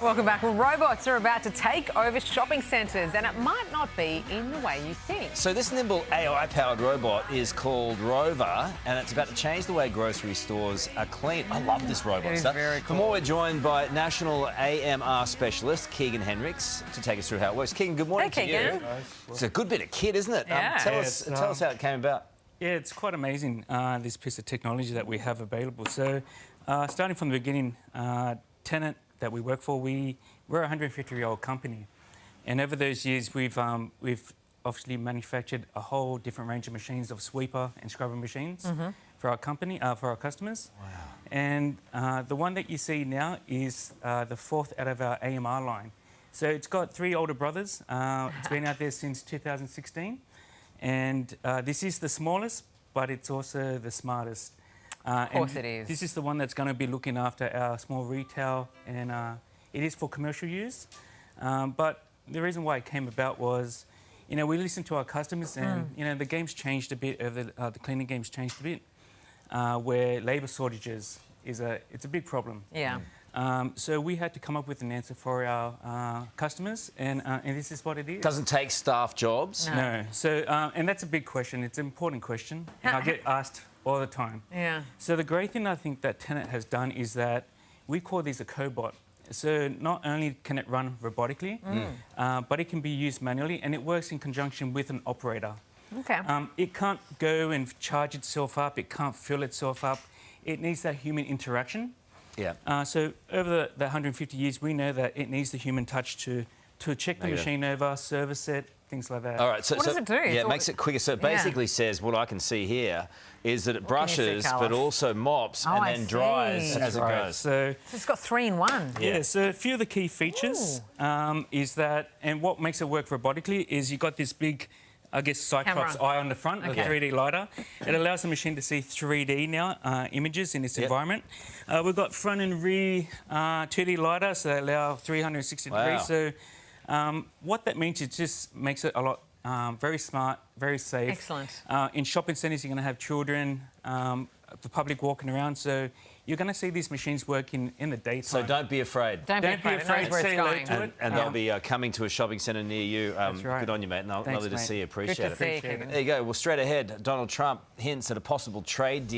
Welcome back. Well, robots are about to take over shopping centres, and it might not be in the way you think. So this nimble AI-powered robot is called ROVR, and it's about to change the way grocery stores are cleaned. I love this robot It is stuff. very cool. For more, we're joined by national AMR specialist Keegan Hendricks to take us through how it works. Keegan, good morning to you. It's a good bit of kit, isn't it? Yeah. Tell us how it came about. Yeah, it's quite amazing, this piece of technology that we have available. So, starting from the beginning, Tennant, that we work for, we're a 150-year-old company. And over those years, we've obviously manufactured a whole different range of machines of sweeper and scrubber machines for our company, for our customers. Wow. And the one that you see now is the fourth out of our AMR line. So it's got three older brothers. It's been out there since 2016. And this is the smallest, but it's also the smartest. Of course it is. This is the one that's going to be looking after our small retail, and it is for commercial use. But the reason why it came about was, you know, we listened to our customers, and you know, the game's changed a bit. Over the cleaning game's changed a bit, where labour shortages it's a big problem. Yeah. So we had to come up with an answer for our customers, and this is what it is. Doesn't take staff jobs. No. So, and that's a big question. It's an important question, and I get asked all the time. Yeah. So the great thing I think that Tennant has done is that we call these a cobot. So not only can it run robotically, but it can be used manually, and it works in conjunction with an operator. Okay. It can't go and charge itself up. It can't fill itself up. It needs that human interaction. Yeah. So over the 150 years, we know that it needs the human touch to check the machine over, service it, things like that. All right. So, what does it do? Yeah, it makes it quicker. So it basically says, what I can see here is that it brushes, but also mops and then dries as it goes. So it's got 3 in 1. Yeah. So a few of the key features is that, and what makes it work robotically is you've got this big, I guess, Cyclops eye on the front, like a 3D LiDAR. It allows the machine to see 3D now, images in its environment. We've got front and rear 2D LiDAR, so they allow 360 degrees. So what that means, it just makes it a lot very smart, very safe. Excellent. In shopping centres, you're going to have children, the public walking around, so you're going to see these machines working in the daytime. So don't be afraid. Don't be afraid. It knows where it's going. And they'll be coming to a shopping centre near you. That's right. Good on you, mate. Lovely to see you. Appreciate it. Good to see you, Keegan. There you go. Well, straight ahead, Donald Trump hints at a possible trade deal.